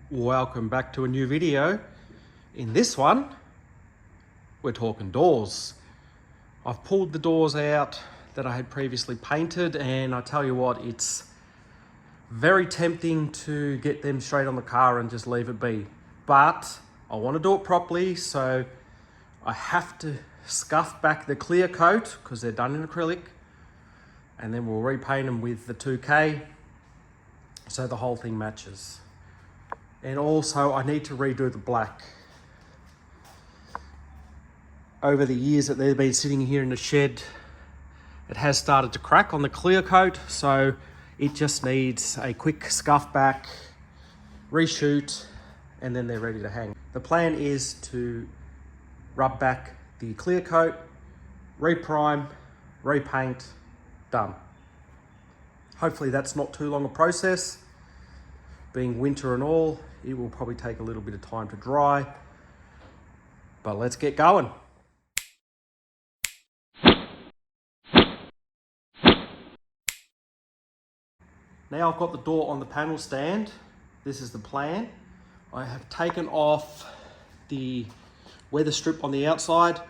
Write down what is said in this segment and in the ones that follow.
Welcome back to a new video. In this one, we're talking doors. I've pulled the doors out that I had previously painted, and I tell you what, it's very tempting to get them straight on the car and just leave it be. But I want to do it properly, so I have to scuff back the clear coat because they're done in acrylic, and then we'll repaint them with the 2K so the whole thing matches. And also I need to redo the black. Over the years that they've been sitting here in the shed, it has started to crack on the clear coat, so it just needs a quick scuff back, reshoot, and then they're ready to hang. The plan is to rub back the clear coat, reprime, repaint, done. Hopefully that's not too long a process. Being winter and all, it will probably take a little bit of time to dry, but let's get going. Now I've got the door on the panel stand. This is the plan. I have taken off the weather strip on the outside.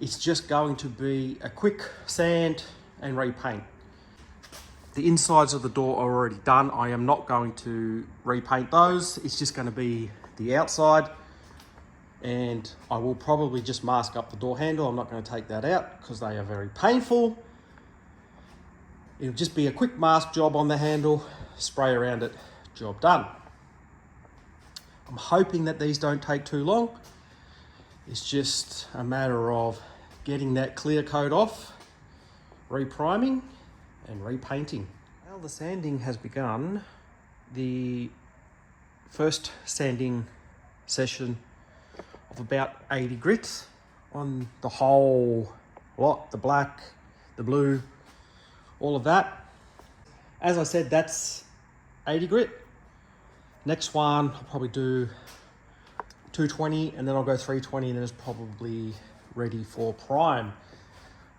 It's just going to be a quick sand and repaint. The insides of the door are already done. I am not going to repaint those. It's just going to be the outside, and I will probably just mask up the door handle. I'm not going to take that out because they are very painful. It'll just be a quick mask job on the handle, spray around it, job done. I'm hoping that these don't take too long. It's just a matter of getting that clear coat off, repriming and repainting. Well, the sanding has begun. The first sanding session of about 80 grits on the whole lot, the black, the blue, all of that. As I said, that's 80 grit. Next one, I'll probably do 220, and then I'll go 320, and then it's probably ready for prime.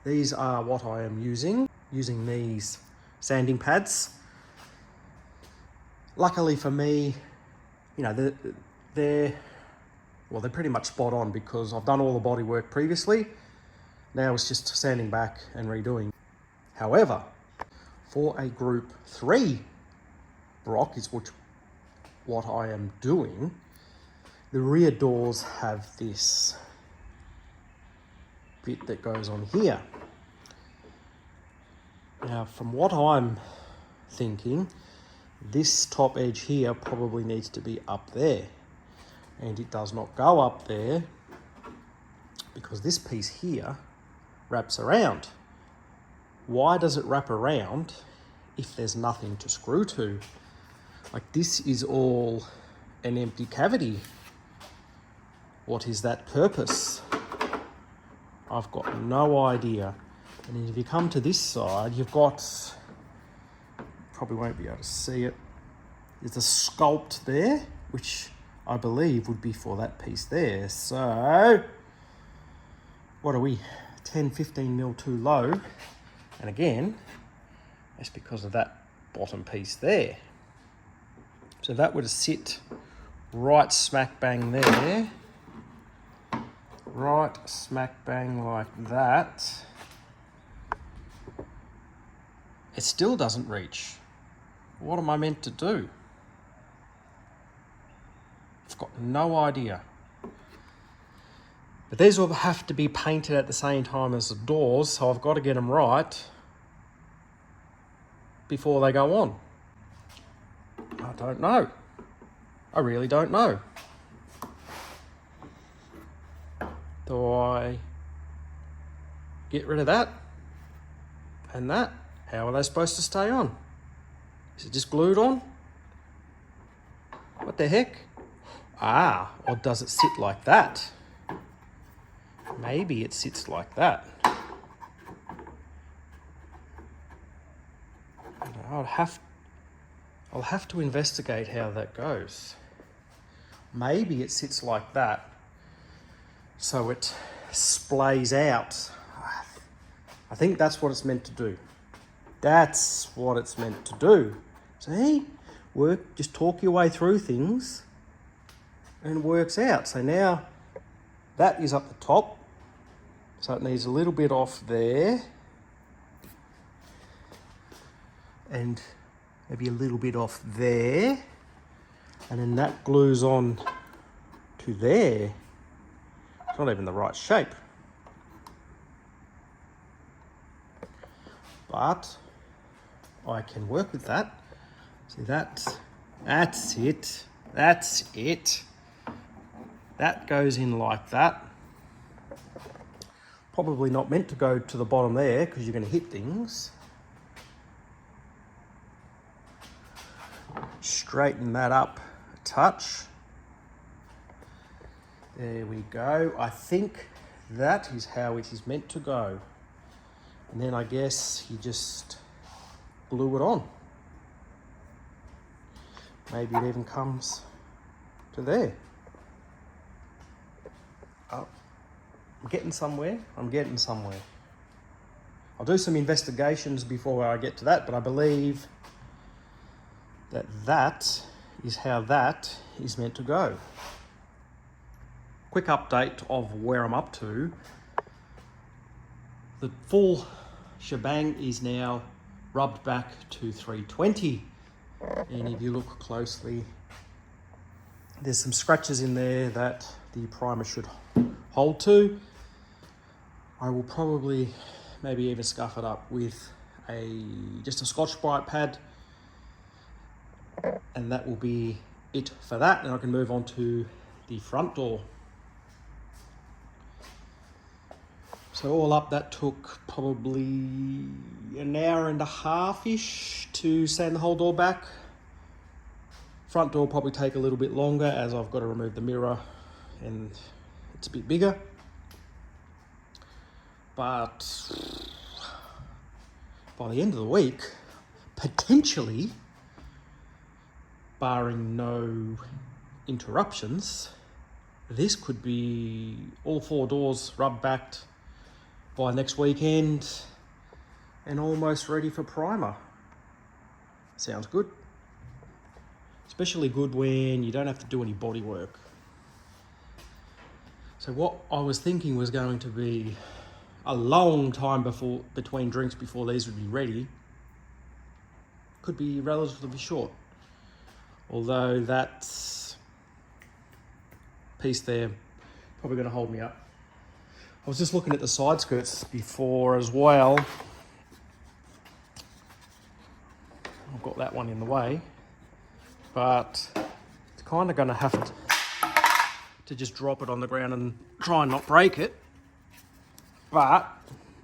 These are what I am using these sanding pads. Luckily for me, you know, they're pretty much spot on because I've done all the body work previously. Now it's just sanding back and redoing. However, for a group 3 Brock is what I am doing, the rear doors have this bit that goes on here. Now, from what I'm thinking, this top edge here probably needs to be up there, and it does not go up there because this piece here wraps around. Why does it wrap around if there's nothing to screw to? Like, this is all an empty cavity. What is that purpose? I've got no idea. And then if you come to this side, you've got, probably won't be able to see it, there's a sculpt there, which I believe would be for that piece there. So, what are we, 10, 15 mil too low? And again, that's because of that bottom piece there. So that would sit right smack bang there. Right smack bang like that. It still doesn't reach. What am I meant to do? I've got no idea. But these will have to be painted at the same time as the doors, so I've got to get them right before they go on. I don't know. I really don't know. Do I get rid of that and that? How are they supposed to stay on? Is it just glued on? What the heck? Ah, or does it sit like that? Maybe it sits like that. I'll have to investigate how that goes. Maybe it sits like that, so it splays out. I think that's what it's meant to do. That's what it's meant to do. See? just talk your way through things and works out. So now that is up the top. So it needs a little bit off there. And maybe a little bit off there. And then that glues on to there. It's not even the right shape. But I can work with that. See, that's it. That's it. That goes in like that. Probably not meant to go to the bottom there because you're going to hit things. Straighten that up a touch. There we go. I think that is how it is meant to go. And then I guess you just glue it on. Maybe it even comes to there. Oh, I'm getting somewhere. I'm getting somewhere. I'll do some investigations before I get to that, but I believe that that is how that is meant to go. Quick update of where I'm up to. The full shebang is now rubbed back to 320. And if you look closely, there's some scratches in there that the primer should hold to. I will probably maybe even scuff it up with just a Scotch-Brite pad, and that will be it for that. And I can move on to the front door. So all up, that took probably an hour and a half-ish to sand the whole door back. Front door will probably take a little bit longer as I've got to remove the mirror and it's a bit bigger. But by the end of the week, potentially, barring no interruptions, this could be all 4 doors rubbed backed by next weekend and almost ready for primer. Sounds good. Especially good when you don't have to do any body work. So what I was thinking was going to be a long time between drinks before these would be ready. Could be relatively short. Although that piece there probably going to hold me up. I was just looking at the side skirts before as well. I've got that one in the way, but it's kind of going to have to just drop it on the ground and try and not break it. But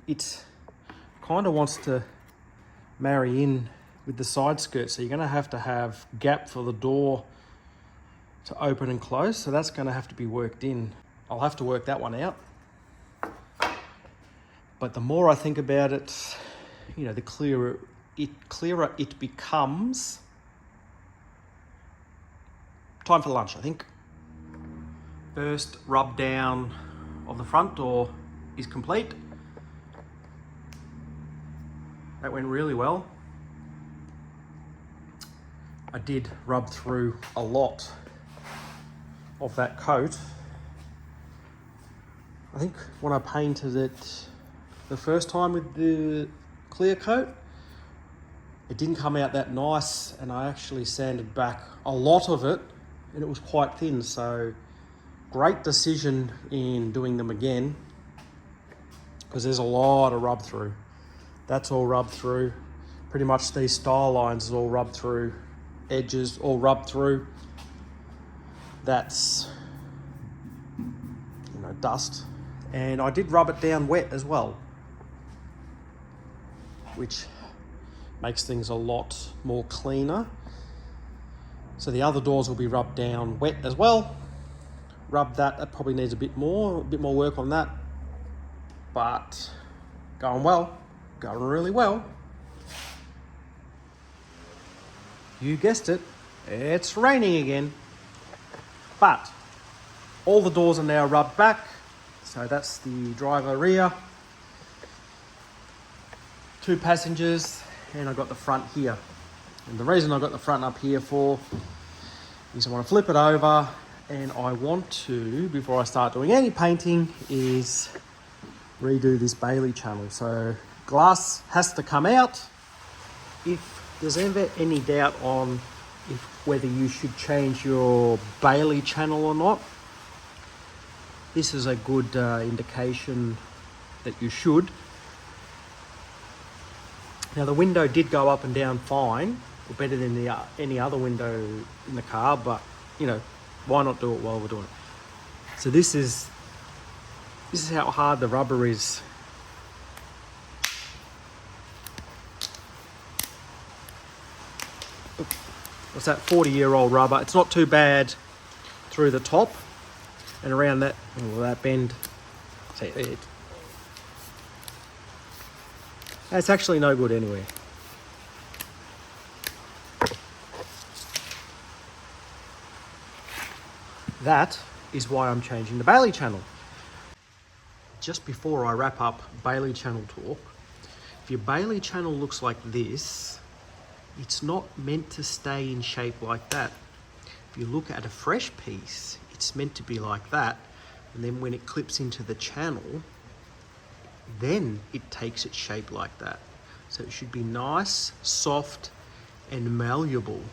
it kind of wants to marry in with the side skirt, so you're going to have gap for the door to open and close, so that's going to have to be worked in. I'll have to work that one out. But the more I think about it, you know, the clearer it becomes. Time for lunch, I think. First rub down of the front door is complete. That went really well. I did rub through a lot of that coat. I think when I painted it the first time with the clear coat, it didn't come out that nice, and I actually sanded back a lot of it and it was quite thin, so great decision in doing them again because there's a lot of rub through. That's all rubbed through. Pretty much these style lines is all rubbed through. Edges all rubbed through. That's, you know, dust. And I did rub it down wet as well, which makes things a lot more cleaner. So the other doors will be rubbed down wet as well. Rub that probably needs a bit more work on that. But going well, going really well. You guessed it, it's raining again. But all the doors are now rubbed back. So that's the driver rear, 2 passengers, and I've got the front here. And the reason I've got the front up here for is I want to flip it over, and I want to, before I start doing any painting, is redo this Bailey channel. So glass has to come out. If there's ever any doubt on whether you should change your Bailey channel or not, this is a good indication that you should. Now the window did go up and down fine, or better than any other window in the car, but you know, why not do it while we're doing it? So this is how hard the rubber is. What's that, 40-year-old rubber? It's not too bad through the top and around that, that bend. See, it's actually no good anywhere. That is why I'm changing the Bailey channel. Just before I wrap up Bailey channel talk, if your Bailey channel looks like this, it's not meant to stay in shape like that. If you look at a fresh piece, it's meant to be like that, and then when it clips into the channel, then it takes its shape like that. So it should be nice, soft, and malleable.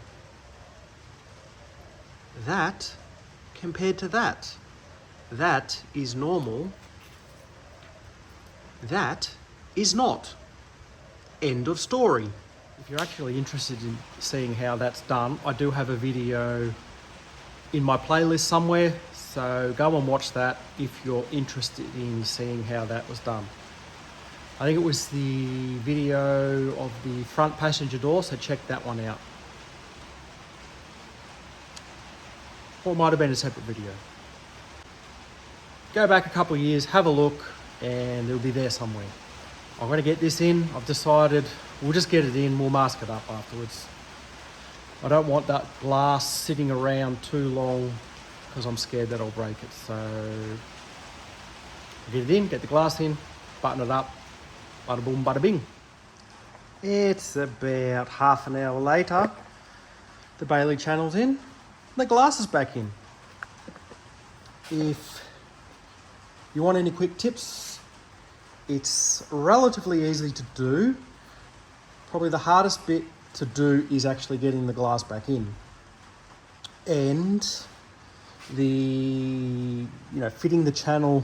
That, compared to that is normal. That is not. End of story. If you're actually interested in seeing how that's done, I do have a video in my playlist somewhere, so go and watch that if you're interested in seeing how that was done. I think it was the video of the front passenger door, so check that one out. Or it might have been a separate video. Go back a couple of years, have a look, and it'll be there somewhere. I'm going to get this in. I've decided we'll just get it in, we'll mask it up afterwards. I don't want that glass sitting around too long because I'm scared that I'll break it. So get it in, get the glass in, button it up, bada boom, bada bing. It's about half an hour later. The Bailey channel's in, the glass is back in. If you want any quick tips, it's relatively easy to do. Probably the hardest bit to do is actually getting the glass back in. And fitting the channel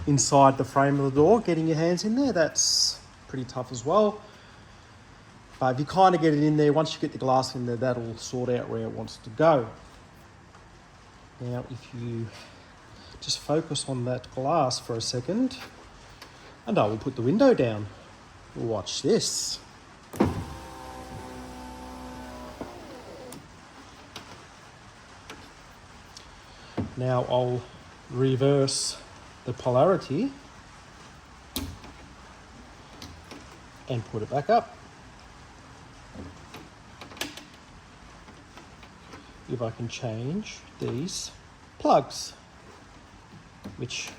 inside the frame of the door, getting your hands in there, that's pretty tough as well. But if you kind of get it in there, once you get the glass in there, that'll sort out where it wants to go. Now, if you just focus on that glass for a second, and I will put the window down. Watch this. Now I'll reverse the polarity and put it back up. If I can change these plugs, which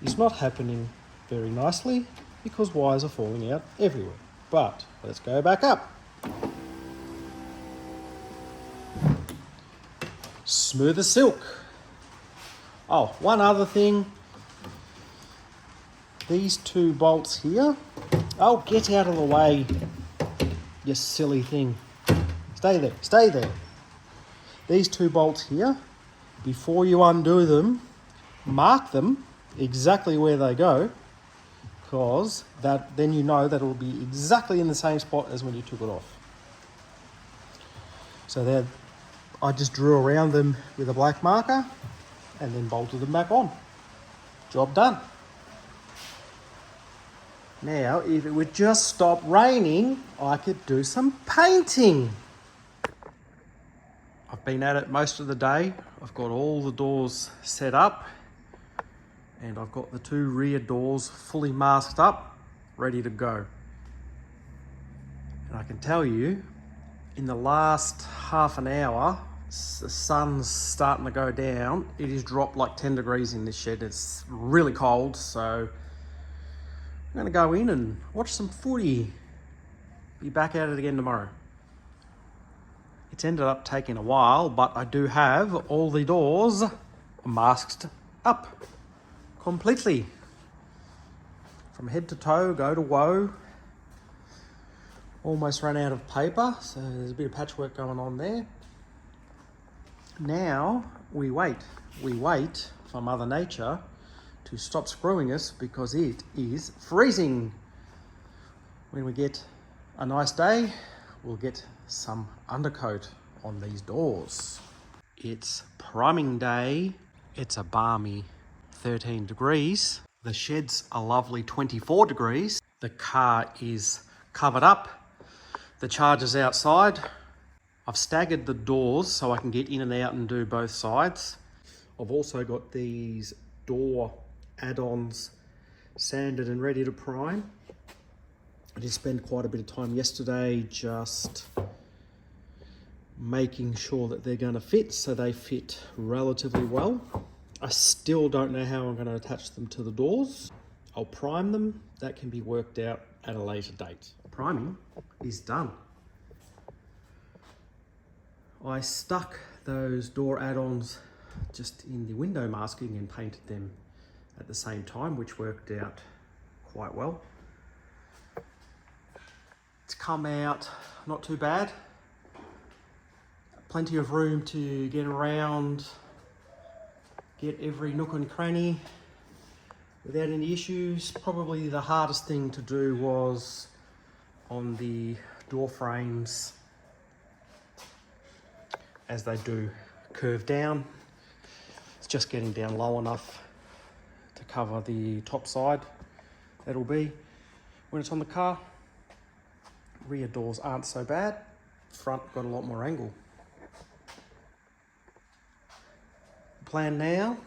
is not happening very nicely because wires are falling out everywhere. But let's go back up. Smooth as silk. Oh, one other thing. These two bolts here. Oh, get out of the way, you silly thing. Stay there, stay there. These two bolts here, before you undo them, mark them exactly where they go, because then you know that it will be exactly in the same spot as when you took it off. So I just drew around them with a black marker and then bolted them back on. Job done. Now, if it would just stop raining, I could do some painting. I've been at it most of the day. I've got all the doors set up, and I've got the two rear doors fully masked up, ready to go. And I can tell you, in the last half an hour, the sun's starting to go down. It has dropped like 10 degrees in this shed. It's really cold, so I'm gonna go in and watch some footy. Be back at it again tomorrow. It's ended up taking a while, but I do have all the doors masked up completely. From head to toe, go to woe. Almost ran out of paper, so there's a bit of patchwork going on there. Now we wait. We wait for Mother Nature to stop screwing us because it is freezing. When we get a nice day, we'll get some undercoat on these doors. It's priming day. It's a balmy 13 degrees. The shed's a lovely 24 degrees. The car is covered up. The charger's outside. I've staggered the doors so I can get in and out and do both sides. I've also got these door add-ons sanded and ready to prime. I did spend quite a bit of time yesterday just making sure that they're going to fit, so they fit relatively well. I still don't know how I'm going to attach them to the doors. I'll prime them. That can be worked out at a later date. Priming is done. I stuck those door add-ons just in the window masking and painted them at the same time, which worked out quite well. It's come out not too bad. Plenty of room to get around, get every nook and cranny without any issues. Probably the hardest thing to do was on the door frames, as they do curve down. It's just getting down low enough to cover the top side. That'll be when it's on the car. Rear doors aren't so bad. Front got a lot more angle. The plan now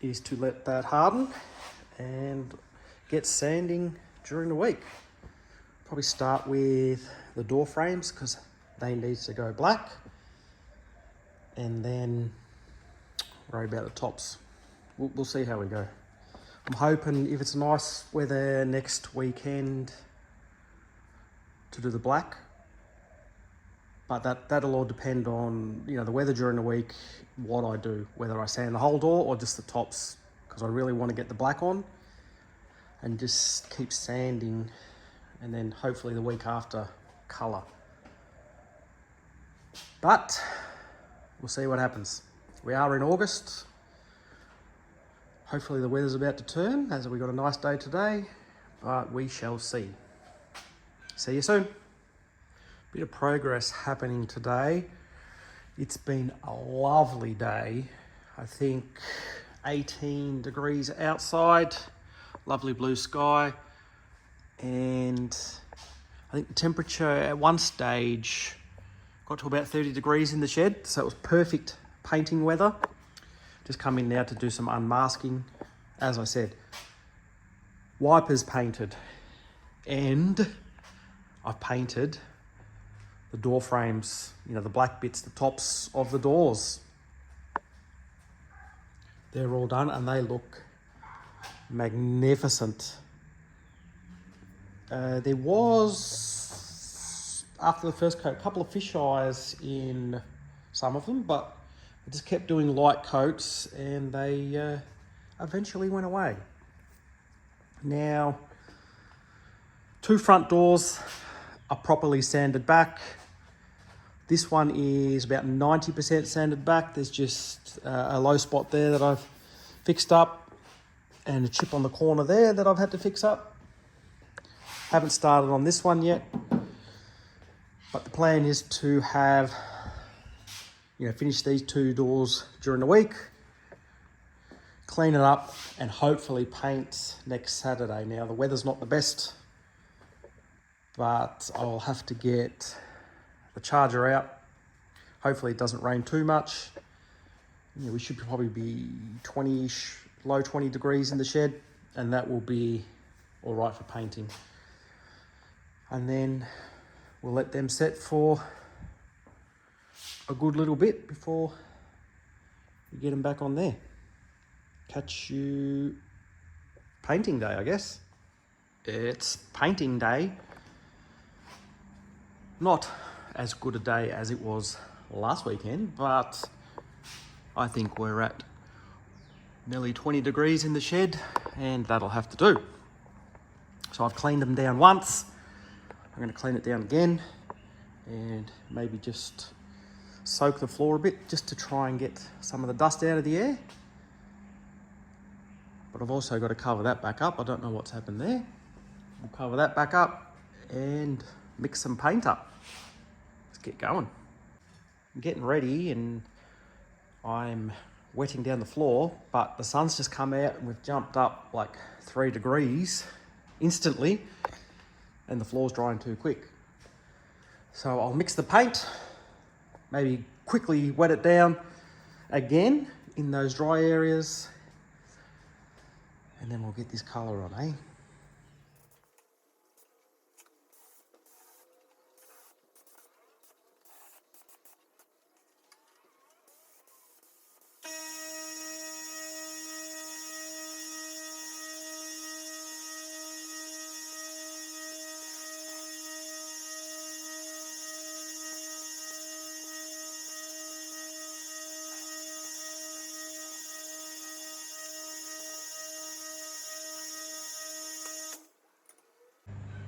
is to let that harden and get sanding during the week. Probably start with the door frames because they need to go black, and then worry about the tops. We'll see how we go. I'm hoping if it's nice weather next weekend to do the black, but that'll all depend on, you know, the weather during the week, what I do, whether I sand the whole door or just the tops, because I really want to get the black on and just keep sanding, and then hopefully the week after colour. But we'll see what happens. We are in August. Hopefully the weather's about to turn, as we got a nice day today, but we shall see. See you soon. Bit of progress happening today. It's been a lovely day. I think 18 degrees outside, lovely blue sky, and I think the temperature at one stage got to about 30 degrees in the shed, so it was perfect painting weather. Just come in now to do some unmasking. As I said, wipers painted, and I've painted the door frames, you know, the black bits, the tops of the doors. They're all done and they look magnificent. There was, after the first coat, a couple of fish eyes in some of them, but I just kept doing light coats and they eventually went away. Now, 2 front doors are properly sanded back. This one is about 90% sanded back. There's just a low spot there that I've fixed up and a chip on the corner there that I've had to fix up. Haven't started on this one yet, but the plan is to have, you know, finish these 2 doors during the week, clean it up, and hopefully paint next Saturday. Now, the weather's not the best, but I'll have to get the charger out. Hopefully it doesn't rain too much. You know, we should probably be 20-ish, low 20 degrees in the shed, and that will be all right for painting. And then we'll let them set for a good little bit before we get them back on there. Catch you painting day, I guess. It's painting day. Not as good a day as it was last weekend, but I think we're at nearly 20 degrees in the shed and that'll have to do. So I've cleaned them down once. I'm going to clean it down again and maybe just soak the floor a bit just to try and get some of the dust out of the air. But I've also got to cover that back up. I don't know what's happened there. We'll cover that back up and mix some paint up. Let's get going. I'm getting ready and I'm wetting down the floor, but the sun's just come out and we've jumped up like 3 degrees instantly and the floor's drying too quick. So I'll mix the paint, maybe quickly wet it down again in those dry areas, and then we'll get this colour on, eh?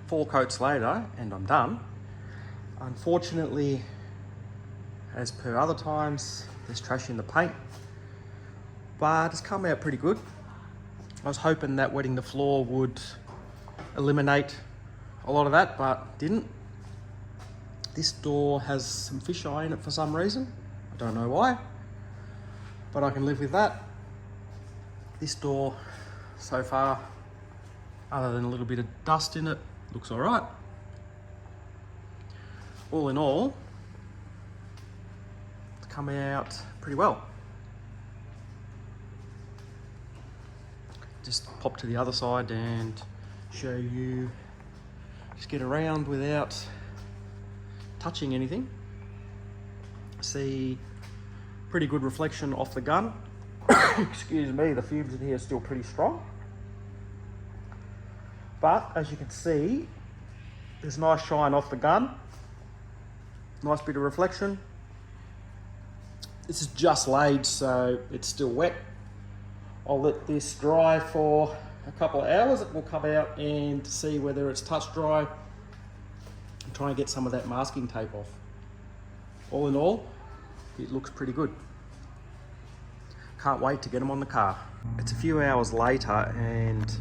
Four coats later and I'm done. Unfortunately, as per other times, there's trash in the paint, but it's come out pretty good. I was hoping that wetting the floor would eliminate a lot of that, but didn't. This door has some fisheye in it for some reason. I don't know why, but I can live with that. This door so far, other than a little bit of dust in it, looks all right. All in all, it's come out pretty well. Just pop to the other side and show you, just get around without touching anything. See pretty good reflection off the gun. Excuse me, the fumes in here are still pretty strong. But as you can see, there's nice shine off the gun. Nice bit of reflection. This is just laid, so it's still wet. I'll let this dry for a couple of hours. It will come out and see whether it's touch dry and try and get some of that masking tape off. All in all, it looks pretty good. Can't wait to get them on the car. It's a few hours later and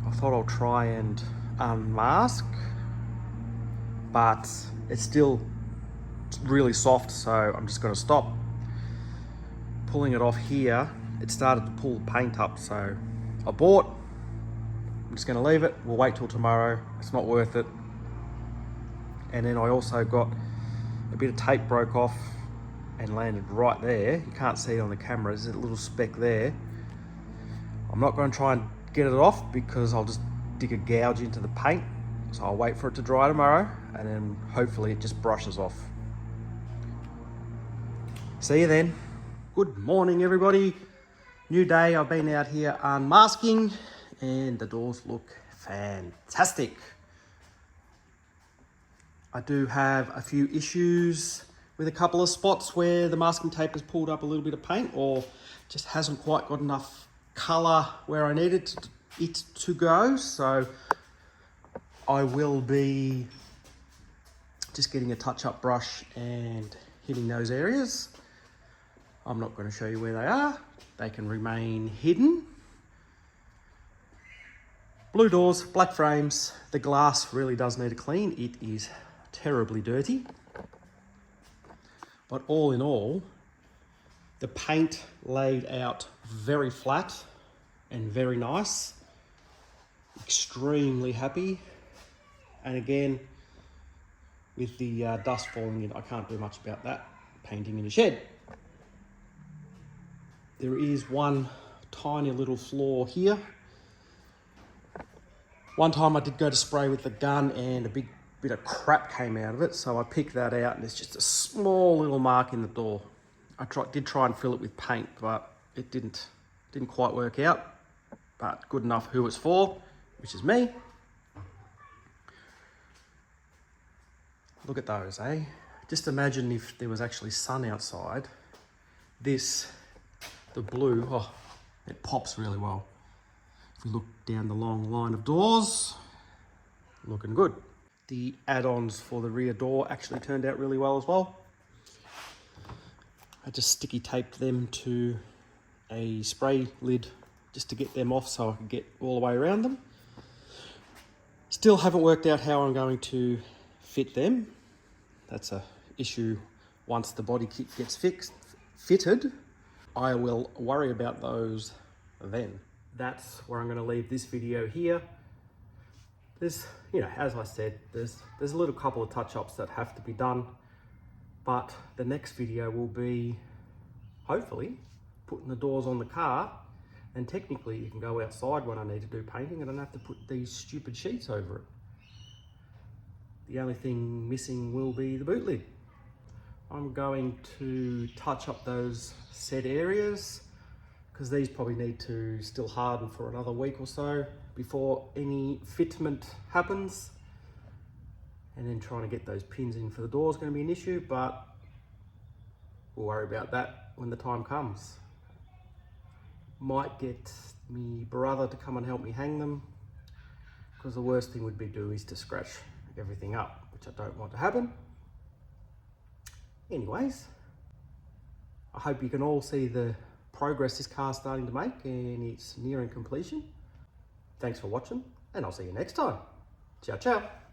I thought I'll try and unmask, but it's still really soft, so I'm just going to stop. Pulling it off here, it started to pull the paint up, so I bought. I'm just going to leave it. We'll wait till tomorrow. It's not worth it. And then I also got a bit of tape broke off and landed right there. You can't see it on the camera. There's a little speck there. I'm not going to try and get it off because I'll just dig a gouge into the paint. So I'll wait for it to dry tomorrow and then hopefully it just brushes off. See you then. Good morning everybody. New day. I've been out here unmasking and the doors look fantastic. I do have a few issues with a couple of spots where the masking tape has pulled up a little bit of paint or just hasn't quite got enough colour where I needed it to go, so I will be just getting a touch-up brush and hitting those areas. I'm not going to show you where they are. They can remain hidden. Blue doors, black frames. The glass really does need a clean. It is terribly dirty. But all in all, the paint laid out very flat and very nice. Extremely happy. And again, with the dust falling in, I can't do much about that. Painting in a shed. There is one tiny little flaw here. One time I did go to spray with the gun and a big bit of crap came out of it, so I picked that out and there's just a small little mark in the door. I did try and fill it with paint, but it didn't quite work out. But good enough who it's for, which is me. Look at those, eh? Just imagine if there was actually sun outside. This, the blue, oh, it pops really well. If we look down the long line of doors, looking good. The add-ons for the rear door actually turned out really well as well. I just sticky taped them to a spray lid just to get them off so I can get all the way around them. Still haven't worked out how I'm going to fit them. That's a issue once the body kit gets fitted. I will worry about those then. That's where I'm going to leave this video here. There's, you know, as I said, there's a little couple of touch-ups that have to be done, but the next video will be, hopefully, putting the doors on the car, and technically you can go outside when I need to do painting and I don't have to put these stupid sheets over it. The only thing missing will be the boot lid. I'm going to touch up those set areas because these probably need to still harden for another week or so before any fitment happens. And then trying to get those pins in for the door is going to be an issue, but we'll worry about that when the time comes. Might get me brother to come and help me hang them, because the worst thing would be to scratch everything up, which I don't want to happen. Anyways, I hope you can all see the progress this car's starting to make, and it's nearing completion. Thanks for watching, and I'll see you next time. Ciao, ciao.